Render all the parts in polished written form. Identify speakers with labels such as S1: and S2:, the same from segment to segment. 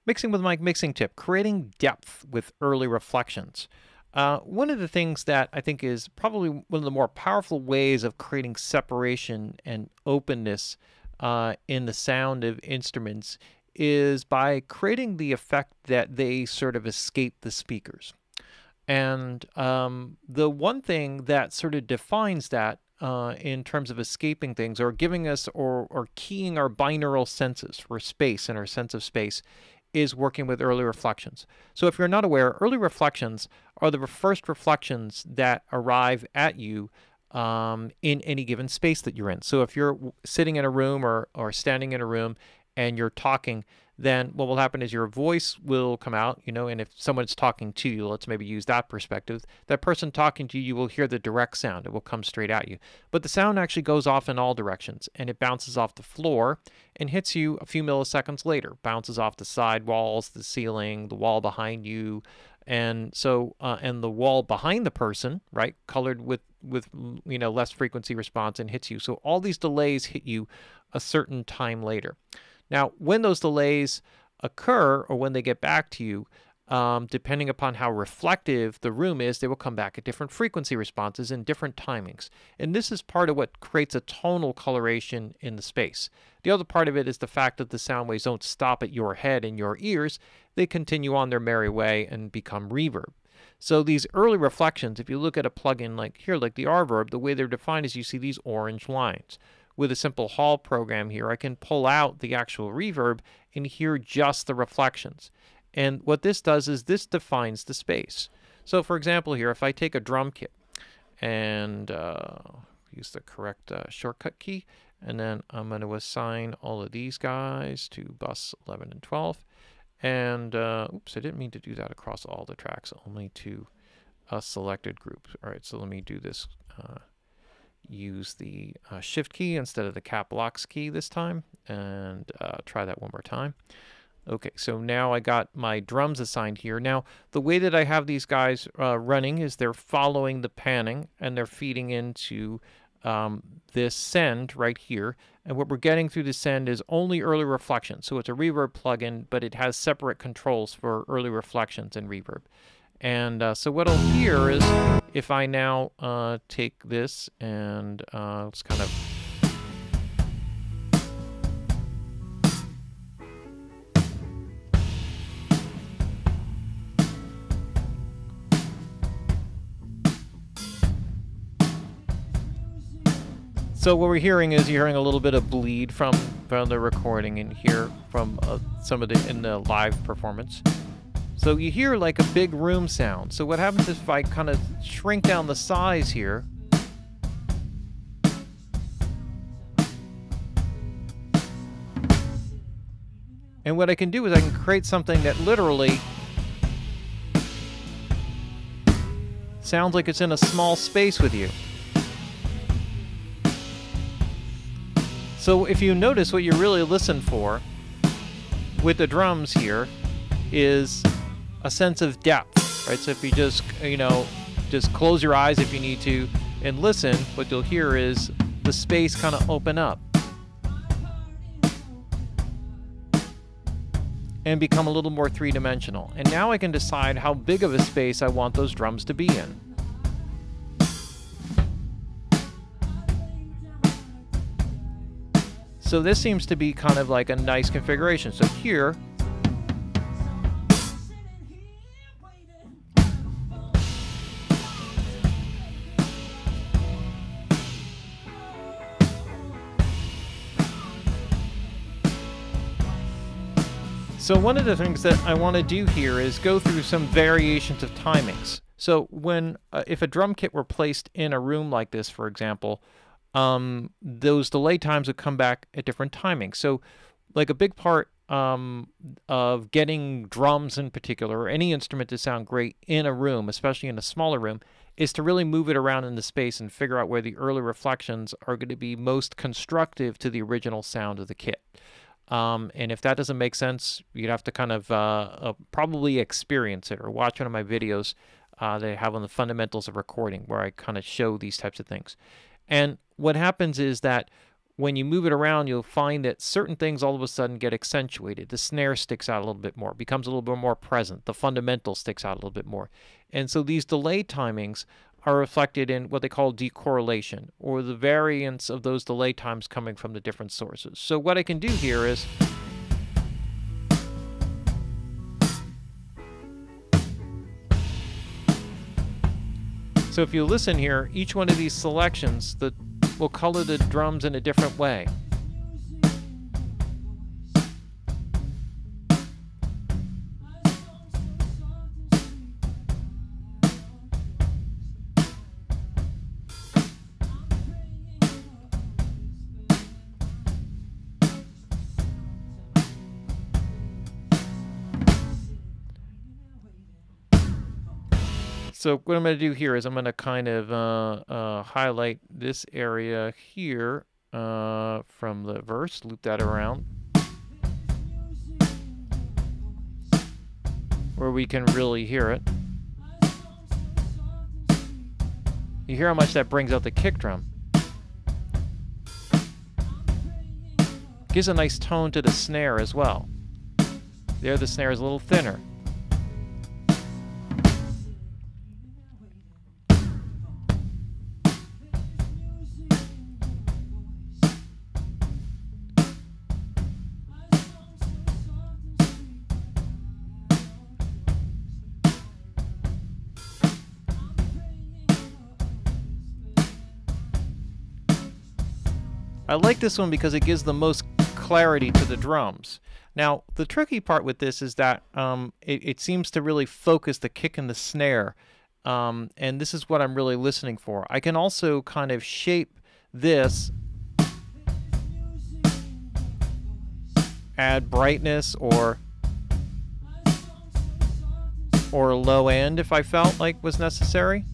S1: Mixing with Mike mixing tip, creating depth with early reflections. One of the things that I think is probably one of the more powerful ways of creating separation and openness in the sound of instruments is by creating the effect that they sort of escape the speakers. And the one thing that sort of defines that in terms of escaping things or giving us or keying our binaural senses for space and our sense of space is working with early reflections. So if you're not aware, early reflections are the first reflections that arrive at you in any given space that you're in. So if you're sitting in a room or standing in a room and you're talking, then what will happen is your voice will come out, and if someone's talking to you, let's maybe use that perspective, that person talking to you, you will hear the direct sound. It will come straight at you. But the sound actually goes off in all directions, and it bounces off the floor and hits you a few milliseconds later, bounces off the side walls, the ceiling, the wall behind you, and so and the wall behind the person, right, colored with less frequency response, and hits you. So all these delays hit you a certain time later. Now, when those delays occur or when they get back to you, depending upon how reflective the room is, they will come back at different frequency responses and different timings. And this is part of what creates a tonal coloration in the space. The other part of it is the fact that the sound waves don't stop at your head and your ears. They continue on their merry way and become reverb. So these early reflections, if you look at a plugin like here, like the Reverb, the way they're defined is you see these orange lines. With a simple Hall program here, I can pull out the actual reverb and hear just the reflections. And what this does is this defines the space. So for example here, if I take a drum kit and use the correct shortcut key, and then I'm going to assign all of these guys to bus 11 and 12. And oops, I didn't mean to do that across all the tracks, only to a selected group. All right, so let me do this. Use the shift key instead of the cap locks key this time, and try that one more time. Okay, so now I got my drums assigned here. Now, the way that I have these guys running is they're following the panning, and they're feeding into this send right here. And what we're getting through the send is only early reflection. So it's a reverb plugin, but it has separate controls for early reflections and reverb. And so what I'll hear is if I now take this and let's kind of... So what we're hearing is you're hearing a little bit of bleed from the recording and hear from some of the in the live performance. So you hear like a big room sound. So what happens if I kind of shrink down the size here? And what I can do is I can create something that literally sounds like it's in a small space with you. So if you notice, what you really listen for with the drums here is a sense of depth, right? So if you just, just close your eyes if you need to and listen, what you'll hear is the space kind of open up and become a little more three-dimensional. And now I can decide how big of a space I want those drums to be in. So this seems to be kind of like a nice configuration. So here, so one of the things that I want to do here is go through some variations of timings. So when, if a drum kit were placed in a room like this, for example, those delay times would come back at different timings. So like a big part of getting drums in particular, or any instrument to sound great in a room, especially in a smaller room, is to really move it around in the space and figure out where the early reflections are going to be most constructive to the original sound of the kit. And if that doesn't make sense, you'd have to kind of probably experience it or watch one of my videos they have on the fundamentals of recording, where I kind of show these types of things. And what happens is that when you move it around, you'll find that certain things all of a sudden get accentuated. The snare sticks out a little bit more, becomes a little bit more present. The fundamental sticks out a little bit more. And so these delay timings are reflected in what they call decorrelation, or the variance of those delay times coming from the different sources. So what I can do here is so if you listen here, each one of these selections will color the drums in a different way. So what I'm going to do here is I'm going to kind of highlight this area here from the verse, loop that around, where we can really hear it. You hear how much that brings out the kick drum. Gives a nice tone to the snare as well. There the snare is a little thinner. I like this one because it gives the most clarity to the drums. Now, the tricky part with this is that it seems to really focus the kick and the snare, and this is what I'm really listening for. I can also kind of shape this, add brightness or low end if I felt like was necessary.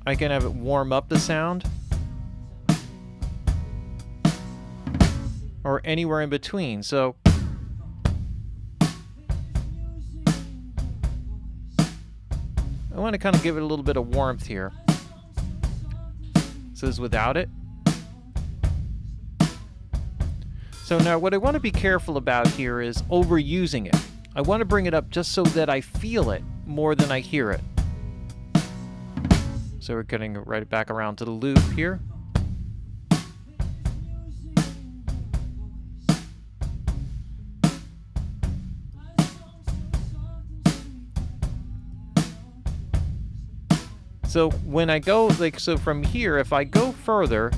S1: I can have it warm up the sound, or anywhere in between. So I want to kind of give it a little bit of warmth here. So this is without it. So now what I want to be careful about here is overusing it. I want to bring it up just so that I feel it more than I hear it. So we're getting right back around to the loop here. So when I go, like, so from here, if I go further,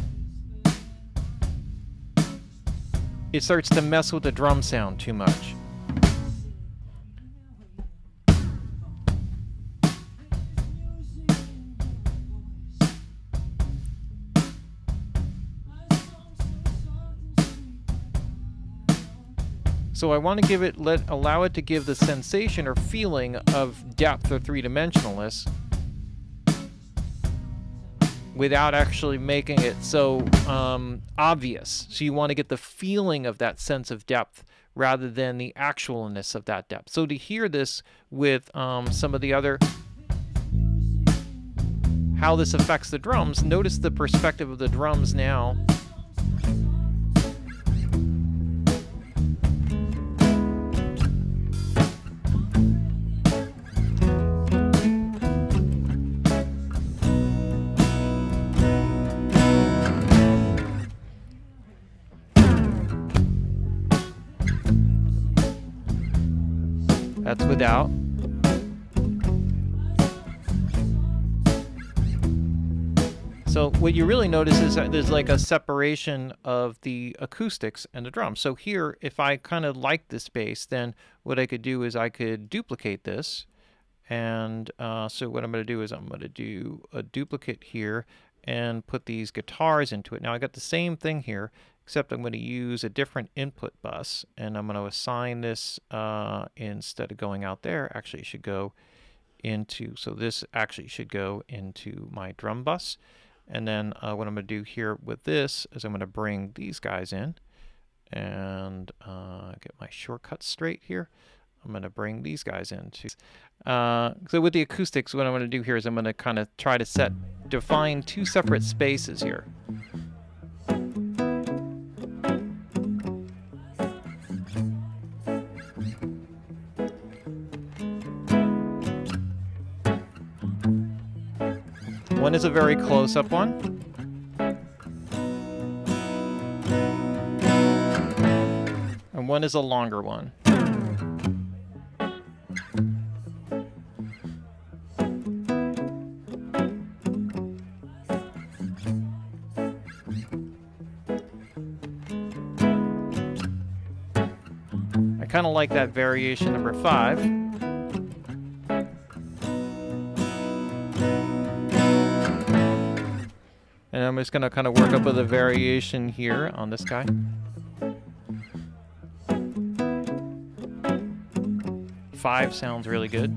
S1: it starts to mess with the drum sound too much. So I want to give it, allow it to give the sensation or feeling of depth or three-dimensionalness without actually making it so obvious. So you want to get the feeling of that sense of depth rather than the actualness of that depth. So to hear this with some of the other, how this affects the drums, notice the perspective of the drums now. That's without. So what you really notice is that there's like a separation of the acoustics and the drums. So here, if I kind of like this bass, then what I could do is I could duplicate this. And so what I'm going to do is I'm going to do a duplicate here and put these guitars into it. Now I got the same thing here, except I'm going to use a different input bus, and I'm going to assign this instead of going out there, actually it should go into, so this actually should go into my drum bus. And then what I'm going to do here with this is I'm going to bring these guys in and get my shortcuts straight here. I'm going to bring these guys in too. So with the acoustics, what I'm going to do here is I'm going to kind of try to define two separate spaces here. One is a very close-up one. And one is a longer one. I kind of like that variation number 5. And I'm just going to kind of work up with a variation here on this guy. Five sounds really good.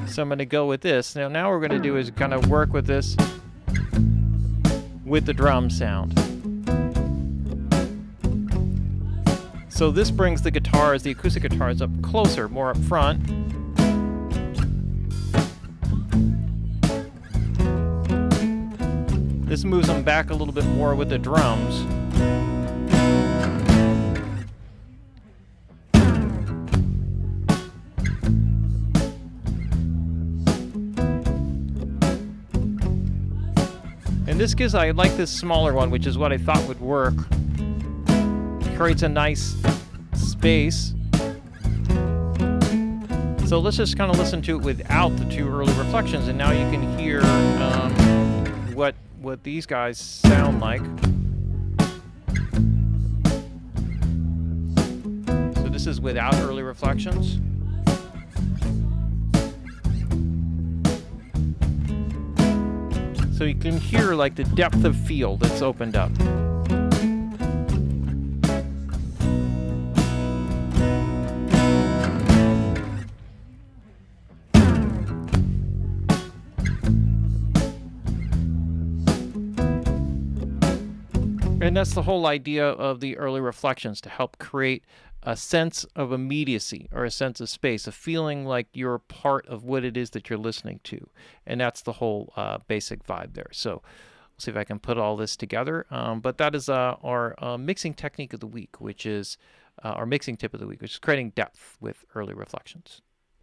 S1: So I'm going to go with this. Now what we're going to do is kind of work with this with the drum sound. So this brings the guitars, the acoustic guitars, up closer, more up front. This moves them back a little bit more with the drums. And this gives, I like this smaller one, which is what I thought would work. Creates a nice space. So let's just kind of listen to it without the two early reflections, and now you can hear what these guys sound like. So this is without early reflections. So you can hear like the depth of field that's opened up. And that's the whole idea of the early reflections, to help create a sense of immediacy or a sense of space, a feeling like you're part of what it is that you're listening to. And that's the whole basic vibe there. So we'll see if I can put all this together. But that is our mixing technique of the week, which is our mixing tip of the week, which is creating depth with early reflections.